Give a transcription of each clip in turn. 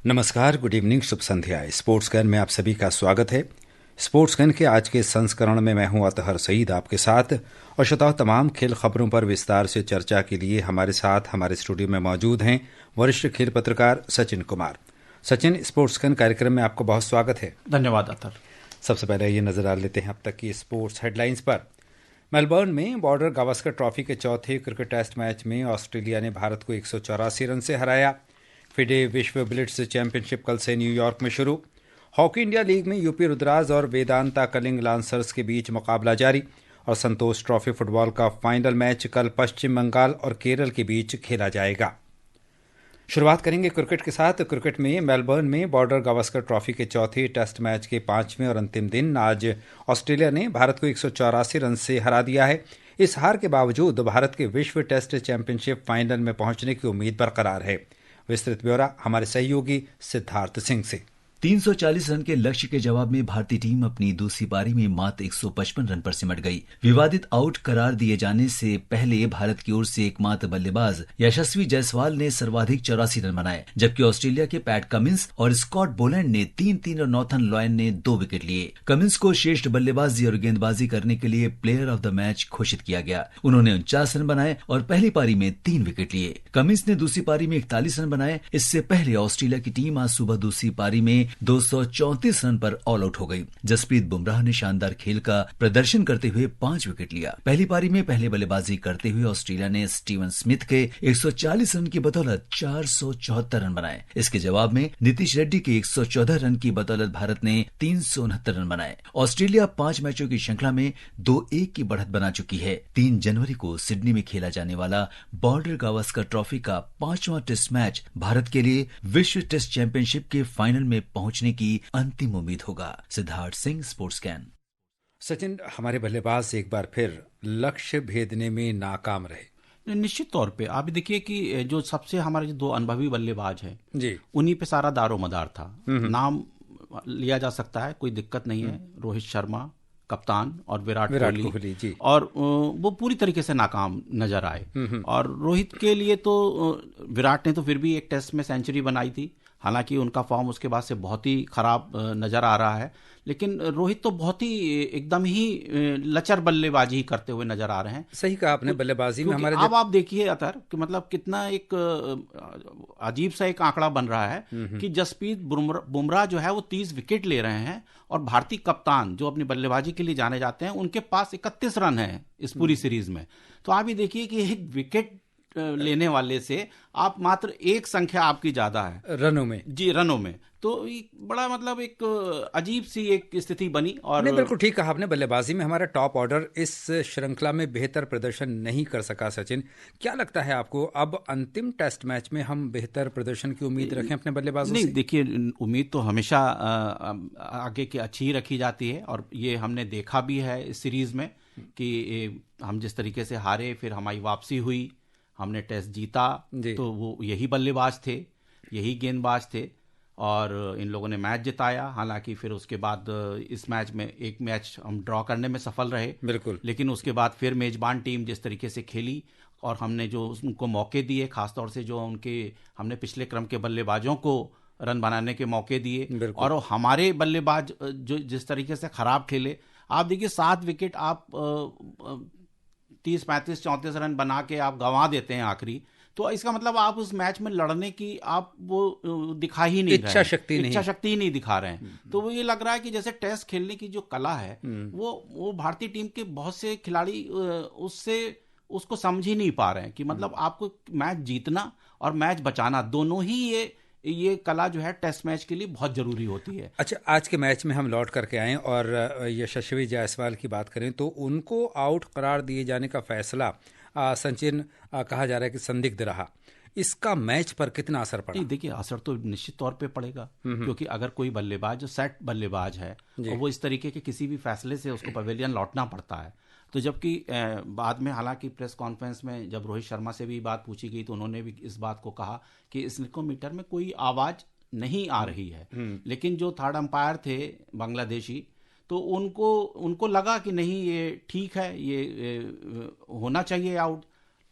नमस्कार, good evening, शुभ संध्या। Sports gun में आप सभी का स्वागत है। स्पोर्ट्स गन के आज के संस्करण में मैं हूं अतहर सईद आपके साथ, और श्रोताओं, तमाम खेल खबरों पर विस्तार से चर्चा के लिए हमारे साथ हमारे स्टूडियो में मौजूद हैं वरिष्ठ खेल पत्रकार सचिन कुमार। सचिन, स्पोर्ट्स गन कार्यक्रम में आपको बहुत स्वागत है। धन्यवाद अतहर। सबसे पहले ये नजर डाल लेते हैं अब तक की स्पोर्ट्स हेडलाइंस पर। मेलबर्न में बॉर्डर गावस्कर ट्रॉफी के चौथे क्रिकेट टेस्ट मैच में ऑस्ट्रेलिया ने भारत को 184 रन से हराया। फिडे विश्व ब्लिट्ज चैंपियनशिप कल से न्यूयॉर्क में शुरू। हॉकी इंडिया लीग में यूपी रुद्राज और वेदांता कलिंग लांसर्स के बीच मुकाबला जारी। और संतोष ट्रॉफी फुटबॉल का फाइनल मैच कल पश्चिम बंगाल और केरल के बीच खेला जाएगा। शुरुआत करेंगे क्रिकेट के साथ। क्रिकेट में मेलबर्न में बॉर्डर गावस्कर ट्रॉफी के चौथे टेस्ट मैच के 5वें और अंतिम दिन आज ऑस्ट्रेलिया ने भारत को 184 रन से हरा दिया है। इस हार के बावजूद भारत के विश्व टेस्ट चैंपियनशिप फाइनल में पहुंचने की उम्मीद बरकरार है। विस्तृत ब्यौरा हमारे सहयोगी सिद्धार्थ सिंह से। 340 रन के लक्ष्य के जवाब में भारतीय टीम अपनी दूसरी पारी में मात्र 155 रन पर सिमट गई। विवादित आउट करार दिए जाने से पहले भारत की ओर से एकमात्र बल्लेबाज यशस्वी जायसवाल ने सर्वाधिक 84 रन बनाए, जबकि ऑस्ट्रेलिया के पैट कमिंस और स्कॉट बोलैंड ने 3-3 और नॉर्थन लॉयन ने 2 विकेट लिए। कमिंस को श्रेष्ठ बल्लेबाजी और गेंदबाजी करने के लिए प्लेयर ऑफ द मैच घोषित किया गया। उन्होंने 49 रन बनाए और पहली पारी में 3 विकेट लिए। कमिंस ने दूसरी पारी में 41 रन बनाए। इससे पहले ऑस्ट्रेलिया की टीम आज सुबह दूसरी पारी में 234 रन पर ऑल आउट हो गई। जसप्रीत बुमराह ने शानदार खेल का प्रदर्शन करते हुए 5 विकेट लिया। पहली पारी में पहले बल्लेबाजी करते हुए ऑस्ट्रेलिया ने स्टीवन स्मिथ के 140 रन की बदौलत 474 रन बनाए। इसके जवाब में नीतीश रेड्डी के 114 रन की बदौलत भारत ने 369 रन बनाए। ऑस्ट्रेलिया 5 मैचों की श्रृंखला में 2-1 की बढ़त बना चुकी है। 3 जनवरी को सिडनी में खेला जाने वाला बॉर्डर गावस्कर ट्रॉफी का 5वां टेस्ट मैच भारत के लिए विश्व टेस्ट चैंपियनशिप के फाइनल में पहुंचने की अंतिम उम्मीद होगा। Siddharth Singh, sports can. सचिन, हमारे बल्लेबाज एक बार फिर लक्ष्य भेदने में नाकाम रहे। निश्चित तौर पे आप देखिए कि जो सबसे हमारे जो 2 अनुभवी बल्लेबाज हैं जी, उन्हीं पे सारा दारोमदार था। नाम लिया जा सकता है, कोई दिक्कत नहीं है। रोहित शर्मा कप्तान और विराट कोहली जी। और वो पूरी तरीके से नाकाम नजर आए। और रोहित के लिए तो विराट ने तो फिर भी एक टेस्ट में सेंचुरी बनाई थी, हालांकि उनका फॉर्म उसके बाद से बहुत ही खराब नजर आ रहा है। लेकिन रोहित तो बहुत ही एकदम ही लचर बल्लेबाजी करते हुए नजर आ रहे हैं। सही कहा आपने। बल्लेबाजी में हमारे अब आप देखिए अतर कि मतलब कितना एक अजीब सा एक आंकड़ा बन रहा है कि जसप्रीत बुमराह जो है वो 30 विकेट ले रहे हैं और भारतीय कप्तान जो अपनी बल्लेबाजी के लिए जाने जाते हैं उनके पास 31 रन है इस पूरी सीरीज में। तो आप ये देखिए कि एक विकेट लेने वाले से आप मात्र एक संख्या आपकी ज्यादा है रनों में। जी, रनों में। तो बड़ा मतलब एक अजीब सी एक स्थिति बनी। और नहीं, बिल्कुल ठीक कहा आपने। बल्लेबाजी में हमारा टॉप ऑर्डर इस श्रृंखला में बेहतर प्रदर्शन नहीं कर सका। सचिन, क्या लगता है आपको, अब अंतिम टेस्ट मैच में हम बेहतर प्रदर्शन की उम्मीद रखें अपने बल्लेबाजों से? नहीं, देखिए, उम्मीद तो हमेशा आगे की अच्छी ही रखी जाती है और ये हमने देखा भी है इस सीरीज में कि हम जिस तरीके से हारे, फिर हमारी वापसी हुई, हमने टेस्ट जीता, तो वो यही बल्लेबाज थे, यही गेंदबाज थे और इन लोगों ने मैच जिताया। हालांकि फिर उसके बाद इस मैच में एक मैच हम ड्रॉ करने में सफल रहे, बिल्कुल, लेकिन उसके बाद फिर मेजबान टीम जिस तरीके से खेली और हमने जो उनको मौके दिए, खासतौर से जो हमने पिछले क्रम के बल्लेबाजों को रन बनाने के मौके दिए और हमारे बल्लेबाज जो जिस तरीके से खराब खेले। आप देखिए 7 विकेट आप 30, 35, 34 रन बना के आप गंवा देते हैं आखिरी, तो इसका मतलब आप उस मैच में लड़ने की आप वो दिखा ही नहीं रहे, इच्छा शक्ति ही नहीं दिखा रहे हैं। तो वो ये लग रहा है कि जैसे टेस्ट खेलने की जो कला है वो भारतीय टीम के बहुत से खिलाड़ी उसको समझ ही नहीं पा रहे हैं कि मतलब आपको मैच जीतना और मैच बचाना दोनों ही ये कला जो है टेस्ट मैच के लिए बहुत जरूरी होती है। अच्छा, आज के मैच में हम लौट करके आए और यशस्वी जायसवाल की बात करें तो उनको आउट करार दिए जाने का फैसला सचिन कहा जा रहा है कि संदिग्ध रहा। इसका मैच पर कितना असर पड़ा? देखिए, असर तो निश्चित तौर पे पड़ेगा, क्योंकि अगर कोई बल्लेबाज जो सेट बल्लेबाज है और वो इस तरीके के किसी भी फैसले से उसको पवेलियन लौटना पड़ता है, तो जबकि बाद में हालांकि प्रेस कॉन्फ्रेंस में जब रोहित शर्मा से भी बात पूछी गई तो उन्होंने भी इस बात को कहा कि इस निकोमीटर में कोई आवाज नहीं आ रही है। लेकिन जो थर्ड अंपायर थे बांग्लादेशी, तो उनको लगा कि नहीं, ये ठीक है, ये होना चाहिए आउट।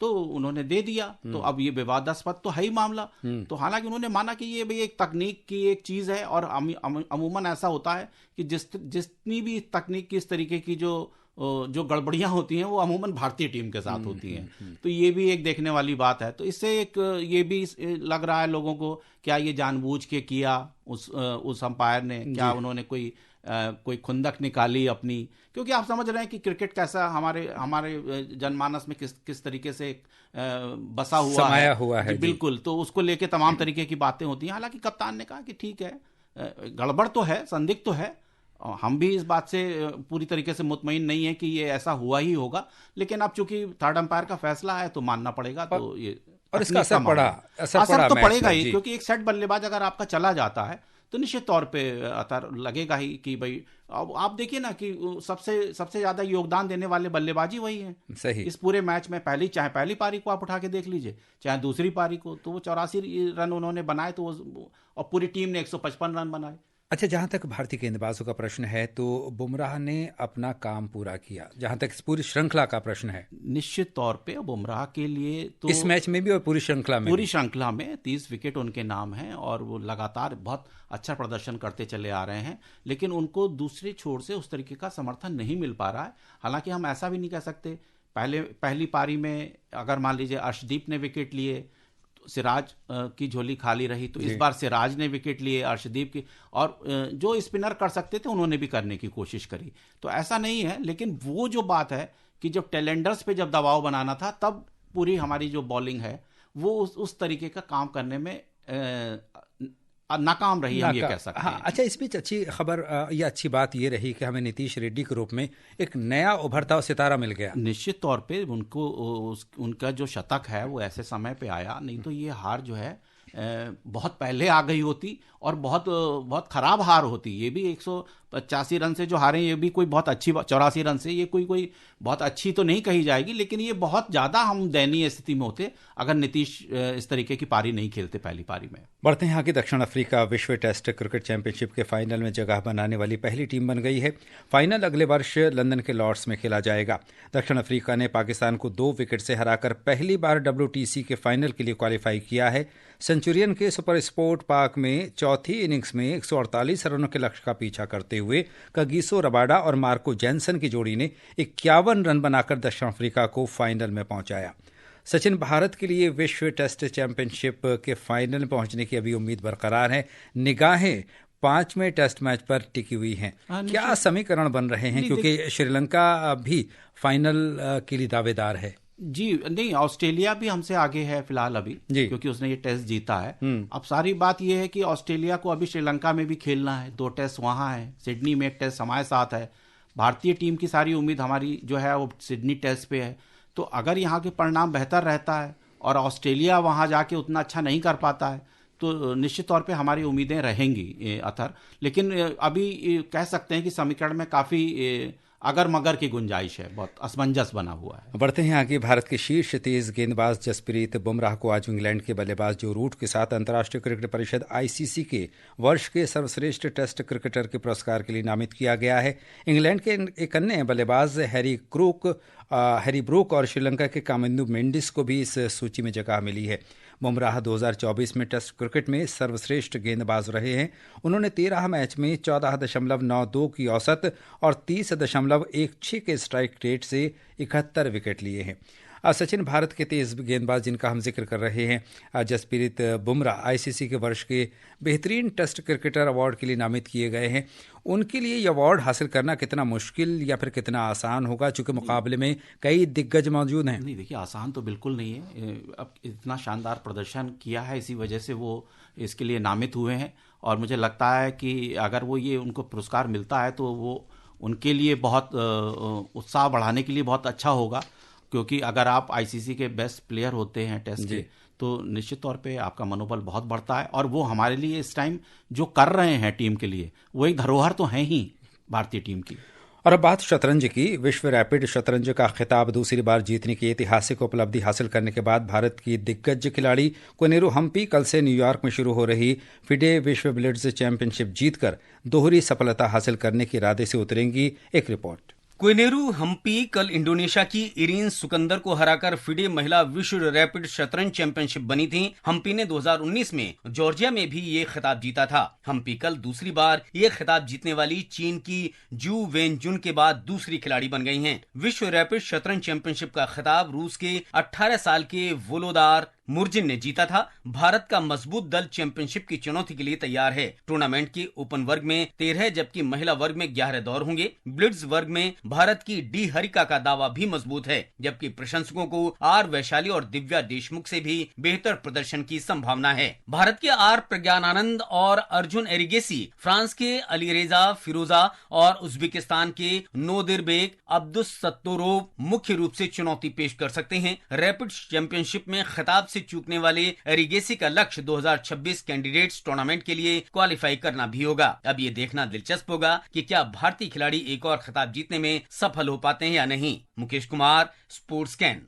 तो उन्होंने दे दिया। तो अब ये विवादास्पद तो है ही मामला। तो हालांकि उन्होंने माना कि ये भी एक तकनीक की एक चीज है, और अमूमन ऐसा होता है कि जितनी भी तकनीक की इस तरीके की जो गड़बड़ियां होती हैं वो अमूमन भारतीय टीम के साथ होती हैं। तो ये भी एक देखने वाली बात है। तो इससे एक ये भी लग रहा है लोगों को, क्या ये जानबूझ के किया उस अंपायर ने, क्या उन्होंने कोई खुंदक निकाली अपनी, क्योंकि आप समझ रहे हैं कि क्रिकेट कैसा हमारे जनमानस में किस तरीके से बसा हुआ समाया है, हुआ है। बिल्कुल। तो उसको लेके तमाम तरीके की बातें होती हैं। हालांकि कप्तान ने कहा कि ठीक है, गड़बड़ तो है, संदिग्ध तो है, हम भी इस बात से पूरी तरीके से मुतमईन नहीं है कि ये ऐसा हुआ ही होगा, लेकिन अब चूंकि थर्ड अंपायर का फैसला है तो मानना पड़ेगा। तो ये और इसका असर तो पड़ेगा ही, क्योंकि एक सेट बल्लेबाज अगर आपका चला जाता है तो निश्चित तौर पे असर लगेगा ही कि भाई, अब आप देखिए ना कि सबसे ज्यादा योगदान देने वाले बल्लेबाजी वही हैं सही इस पूरे मैच में। चाहे पहली पारी को आप उठा के देख लीजिए, चाहे दूसरी पारी को, तो वो 84 रन उन्होंने बनाए, तो और पूरी टीम ने 155 रन बनाए। अच्छा, जहां तक भारतीय गेंदबाजों का प्रश्न है तो बुमराह ने अपना काम पूरा किया। जहां तक इस पूरी श्रृंखला का प्रश्न है, निश्चित तौर पे बुमराह के लिए तो इस मैच में भी और पूरी श्रृंखला में 30 विकेट उनके नाम हैं, और वो लगातार बहुत अच्छा प्रदर्शन करते चले आ रहे हैं। लेकिन उनको दूसरे छोर से उस तरीके का समर्थन नहीं मिल पा रहा है। हालांकि हम ऐसा भी नहीं कह सकते, पहली पारी में अगर मान लीजिए अर्शदीप ने विकेट लिए, सिराज की झोली खाली रही, तो इस बार सिराज ने विकेट लिए, अर्शदीप की, और जो स्पिनर कर सकते थे उन्होंने भी करने की कोशिश करी। तो ऐसा नहीं है, लेकिन वो जो बात है कि जब टेलेंडर्स पे जब दबाव बनाना था, तब पूरी हमारी जो बॉलिंग है वो उस तरीके का काम करने में नाकाम रही, हम ये कह सकते हैं। अच्छा, इस बीच अच्छी खबर या अच्छी बात ये रही कि हमें नीतीश रेड्डी के रूप में एक नया उभरता हुआ सितारा मिल गया। निश्चित तौर पे उनका जो शतक है वो ऐसे समय पे आया, नहीं तो ये हार जो है बहुत पहले आ गई होती, और बहुत खराब हार होती। ये भी 185 रन से जो हारे, ये भी कोई बहुत अच्छी, 84 रन से ये कोई बहुत अच्छी तो नहीं कही जाएगी, लेकिन ये बहुत ज्यादा हम दयनीय स्थिति में होते अगर नीतीश इस तरीके की पारी नहीं खेलते पहली पारी में। बढ़ते हैं आगे। दक्षिण अफ्रीका विश्व टेस्ट क्रिकेट चैंपियनशिप के फाइनल में जगह बनाने वाली पहली टीम बन गई है। फाइनल अगले वर्ष लंदन के लॉर्ड्स में खेला जाएगा। दक्षिण अफ्रीका ने पाकिस्तान को 2 विकेट से हराकर पहली बार WTC के फाइनल के लिए क्वालिफाई किया है। सेंचुरियन के सुपर स्पोर्ट पार्क में चौथी इनिंग्स में 148 रनों के लक्ष्य का पीछा करते हुए कगिसो रबाडा और मार्को जैनसन की जोड़ी ने 51 रन बनाकर दक्षिण अफ्रीका को फाइनल में पहुंचाया। सचिन, भारत के लिए विश्व टेस्ट चैंपियनशिप के फाइनल में पहुंचने की अभी उम्मीद बरकरार है। निगाहें 5वें टेस्ट मैच पर टिकी हुई हैं। क्या समीकरण बन रहे हैं, क्योंकि श्रीलंका भी फाइनल के लिए दावेदार है? जी नहीं, ऑस्ट्रेलिया भी हमसे आगे है फिलहाल अभी, क्योंकि उसने ये टेस्ट जीता है। अब सारी बात ये है कि ऑस्ट्रेलिया को अभी श्रीलंका में भी खेलना है, 2 टेस्ट वहां है, सिडनी में एक टेस्ट हमारे साथ है। भारतीय टीम की सारी उम्मीद हमारी जो है वो सिडनी टेस्ट पे है। तो अगर यहाँ के परिणाम बेहतर रहता है और ऑस्ट्रेलिया वहां जाके उतना अच्छा नहीं कर पाता है, तो निश्चित तौर पे हमारी उम्मीदें रहेंगी अतर। लेकिन अभी कह सकते हैं कि समीकरण में काफी अगर मगर की गुंजाइश है, बहुत असमंजस बना हुआ है। बढ़ते हैं आगे। भारत के शीर्ष तेज गेंदबाज जसप्रीत बुमराह को आज इंग्लैंड के बल्लेबाज जो रूट के साथ अंतर्राष्ट्रीय क्रिकेट परिषद ICC के वर्ष के सर्वश्रेष्ठ टेस्ट क्रिकेटर के पुरस्कार के लिए नामित किया गया है। इंग्लैंड के एक अन्य बल्लेबाज हैरी ब्रूक और श्रीलंका के कामिंदु मेंडिस को भी इस सूची में जगह मिली है। बुमराह 2024 में टेस्ट क्रिकेट में सर्वश्रेष्ठ गेंदबाज रहे हैं। उन्होंने 13 मैच में 14.92 की औसत और 30.16 के स्ट्राइक रेट से 71 विकेट लिए हैं। सचिन, भारत के तेज गेंदबाज जिनका हम जिक्र कर रहे हैं, जसप्रीत बुमराह ICC के वर्ष के बेहतरीन टेस्ट क्रिकेटर अवार्ड के लिए नामित किए गए हैं। उनके लिए ये अवार्ड हासिल करना कितना मुश्किल या फिर कितना आसान होगा, चूंकि मुकाबले में कई दिग्गज मौजूद हैं? नहीं, देखिए, आसान तो बिल्कुल नहीं है। अब इतना शानदार प्रदर्शन किया है, इसी वजह से वो इसके लिए नामित हुए हैं। और मुझे लगता है कि अगर वो ये उनको पुरस्कार मिलता है तो वो उनके लिए बहुत उत्साह बढ़ाने के लिए बहुत अच्छा होगा, क्योंकि अगर आप ICC के बेस्ट प्लेयर होते हैं टेस्ट के, तो निश्चित तौर पे आपका मनोबल बहुत बढ़ता है। और वो हमारे लिए इस टाइम जो कर रहे हैं टीम के लिए, वो एक धरोहर तो है ही भारतीय टीम की। और अब बात शतरंज की। विश्व रैपिड शतरंज का खिताब दूसरी बार जीतने की ऐतिहासिक उपलब्धि हासिल करने के बाद भारत की दिग्गज खिलाड़ी कोनेरू हम्पी कल से न्यूयॉर्क में शुरू हो रही फिडे विश्व ब्लिट्ज चैंपियनशिप जीतकर दोहरी सफलता हासिल करने के इरादे से उतरेंगी। एक रिपोर्ट। कोनेरू हम्पी कल इंडोनेशिया की इरीन सुकंदर को हराकर फिडे महिला विश्व रैपिड शतरंज चैंपियनशिप बनी थी। हम्पी ने 2019 में जॉर्जिया में भी ये खिताब जीता था। हम्पी कल दूसरी बार ये खिताब जीतने वाली चीन की जू वेनजुन के बाद दूसरी खिलाड़ी बन गई हैं। विश्व रैपिड शतरंज चैंपियनशिप का खिताब रूस के 18 साल के वोलोदार मुर्जिन ने जीता था। भारत का मजबूत दल चैंपियनशिप की चुनौती के लिए तैयार है। टूर्नामेंट के ओपन वर्ग में 13 जबकि महिला वर्ग में 11 दौर होंगे। ब्लिट्ज वर्ग में भारत की डी हरिका का दावा भी मजबूत है, जबकि प्रशंसकों को आर वैशाली और दिव्या देशमुख से भी बेहतर प्रदर्शन की संभावना है। भारत के आर प्रज्ञानानंद और अर्जुन एरिगेसी फ्रांस के अलीरेजा फिरोजा और उज्बेकिस्तान के नोदिरबेक अब्दुस सत्तोरोव मुख्य रूप से चुनौती पेश कर सकते हैं। रैपिड चैंपियनशिप में खिताब से चूकने वाले एरिगेसी का लक्ष्य 2026 कैंडिडेट्स टूर्नामेंट के लिए क्वालिफाई करना भी होगा। अब ये देखना दिलचस्प होगा कि क्या भारतीय खिलाड़ी एक और खिताब जीतने में सफल हो पाते हैं या नहीं। Mukesh Kumar, sports can.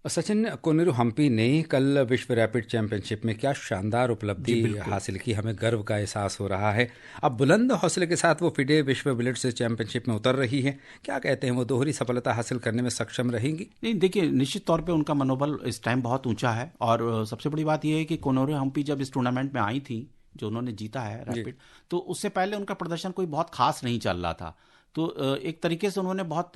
सचिन, कोनेरू हम्पी ने कल विश्व रैपिड चैंपियनशिप में क्या शानदार उपलब्धि हासिल की, हमें गर्व का एहसास हो रहा है। अब बुलंद हौसले के साथ वो फिडे विश्व ब्लिट्ज चैंपियनशिप में उतर रही है। क्या कहते हैं, वो दोहरी सफलता हासिल करने में सक्षम रहेंगी? नहीं, देखिए, निश्चित तौर पे उनका मनोबल इस टाइम बहुत ऊंचा है। और सबसे बड़ी बात यह है कि कोनेरू हम्पी जब इस टूर्नामेंट में आई थी, जो उन्होंने जीता है रैपिड, तो उससे पहले उनका प्रदर्शन कोई बहुत खास नहीं चल रहा था। तो एक तरीके से उन्होंने बहुत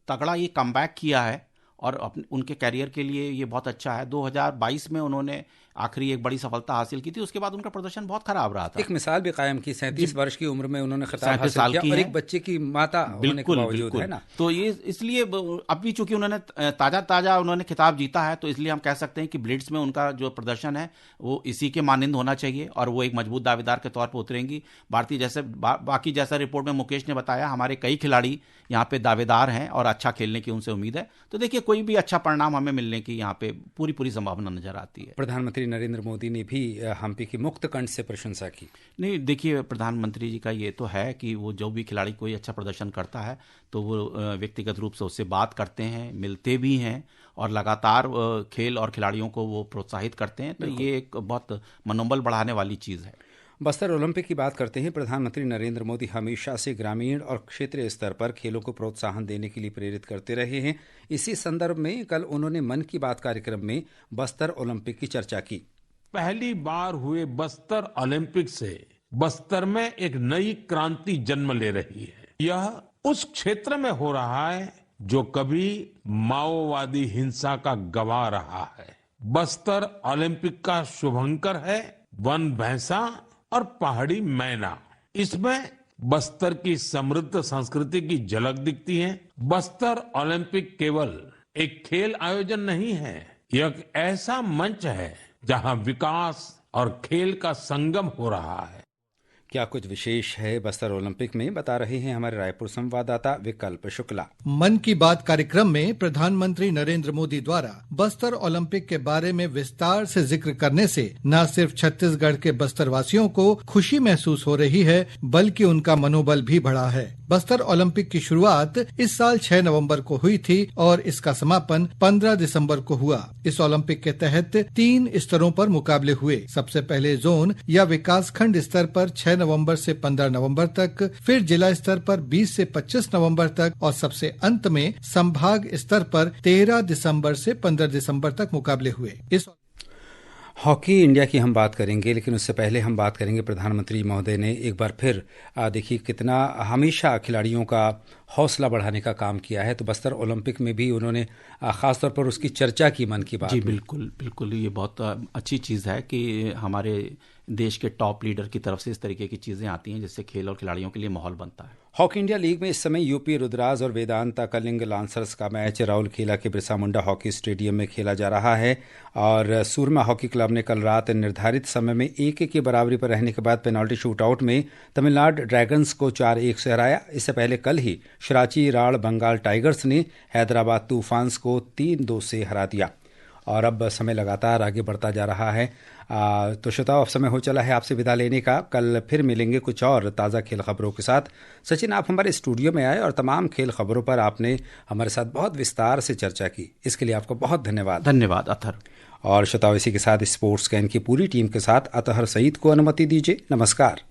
तगड़ा ये कमबैक किया है और उनके कैरियर के लिए ये बहुत अच्छा है। 2022 में उन्होंने आखिरी एक बड़ी सफलता हासिल की थी, उसके बाद उनका प्रदर्शन बहुत खराब रहा था। एक मिसाल भी कायम की, 37 वर्ष की उम्र में उन्होंने खिताब हासिल किया और एक बच्चे की माता होने के बावजूद, है ना। तो ये इसलिए अभी चूंकि उन्होंने ताजा उन्होंने खिताब जीता है, तो इसलिए हम कह सकते हैं कि ब्लिट्ज में उनका जो प्रदर्शन है वो इसी के मानंद होना चाहिए और वो एक मजबूत दावेदार के तौर पर उतरेंगी। भारतीय जैसे बाकी जैसा रिपोर्ट में मुकेश ने बताया, हमारे कई खिलाड़ी यहाँ पे दावेदार हैं और अच्छा खेलने की उनसे उम्मीद है। तो देखिए, कोई भी अच्छा परिणाम हमें मिलने की यहाँ पे पूरी संभावना नजर आती है। प्रधानमंत्री नरेंद्र मोदी ने भी हम्पी की मुक्त कंठ से प्रशंसा की। नहीं, देखिए, प्रधानमंत्री जी का ये तो है कि वो जो भी खिलाड़ी कोई अच्छा प्रदर्शन करता है तो वो व्यक्तिगत रूप से उससे बात करते हैं, मिलते भी हैं और लगातार खेल और खिलाड़ियों को वो प्रोत्साहित करते हैं। तो ये एक बहुत मनोबल बढ़ाने वाली चीज़ है। बस्तर ओलंपिक की बात करते हैं। प्रधानमंत्री नरेंद्र मोदी हमेशा से ग्रामीण और क्षेत्रीय स्तर पर खेलों को प्रोत्साहन देने के लिए प्रेरित करते रहे हैं। इसी संदर्भ में कल उन्होंने मन की बात कार्यक्रम में बस्तर ओलंपिक की चर्चा की। पहली बार हुए बस्तर ओलंपिक से बस्तर में एक नई क्रांति जन्म ले रही है। यह उस क्षेत्र में हो रहा है जो कभी माओवादी हिंसा का गवाह रहा है। बस्तर ओलंपिक का शुभंकर है वन भैंसा और पहाड़ी मैना। इसमें बस्तर की समृद्ध संस्कृति की झलक दिखती है। बस्तर ओलंपिक केवल एक खेल आयोजन नहीं है, यह एक ऐसा मंच है जहां विकास और खेल का संगम हो रहा है। क्या कुछ विशेष है बस्तर ओलंपिक में, बता रहे हैं हमारे रायपुर संवाददाता विकल्प शुक्ला। मन की बात कार्यक्रम में प्रधानमंत्री नरेंद्र मोदी द्वारा बस्तर ओलंपिक के बारे में विस्तार से जिक्र करने से न सिर्फ छत्तीसगढ़ के बस्तर वासियों को खुशी महसूस हो रही है, बल्कि उनका मनोबल भी बढ़ा है। बस्तर ओलंपिक की शुरुआत इस साल 6 नवंबर को हुई थी और इसका समापन 15 दिसंबर को हुआ। इस ओलंपिक के तहत 3 स्तरों पर मुकाबले हुए। सबसे पहले जोन या विकास खंड स्तर पर 6 नवंबर से 15 नवंबर तक, फिर जिला स्तर पर 20 से 25 नवंबर तक और सबसे अंत में संभाग स्तर पर 13 दिसंबर से 15 दिसंबर तक मुकाबले हुए। इस हॉकी इंडिया की हम बात करेंगे, लेकिन उससे पहले हम बात करेंगे प्रधानमंत्री महोदय ने एक बार फिर देखिए कितना हमेशा खिलाड़ियों का हौसला बढ़ाने का काम किया है। तो बस्तर ओलंपिक में भी उन्होंने ख़ासतौर पर उसकी चर्चा की मन की बात। जी बिल्कुल, ये बहुत अच्छी चीज़ है कि हमारे देश के टॉप लीडर की तरफ से इस तरीके की चीज़ें आती हैं जिससे खेल और खिलाड़ियों के लिए माहौल बनता है। हॉकी इंडिया लीग में इस समय यूपी रुद्राज और वेदांता कलिंग लांसर्स का मैच राउरकेला के बिरसा मुंडा हॉकी स्टेडियम में खेला जा रहा है और सूरमा हॉकी क्लब ने कल रात निर्धारित समय में 1-1 की बराबरी पर रहने के बाद पेनाल्टी शूटआउट में तमिलनाडु ड्रैगन्स को 4-1 से हराया। इससे पहले कल ही शराची राड़ बंगाल टाइगर्स ने हैदराबाद तूफान्स को 3-2 से हरा दिया। और अब समय लगातार आगे बढ़ता जा रहा है। तो श्रोताओ, अब समय हो चला है आपसे विदा लेने का। कल फिर मिलेंगे कुछ और ताज़ा खेल खबरों के साथ। सचिन, आप हमारे स्टूडियो में आए और तमाम खेल खबरों पर आपने हमारे साथ बहुत विस्तार से चर्चा की, इसके लिए आपको बहुत धन्यवाद। धन्यवाद अतहर। और श्रोताओ, इसी के साथ स्पोर्ट्स कैन की पूरी टीम के साथ अतहर सईद को अनुमति दीजिए। नमस्कार।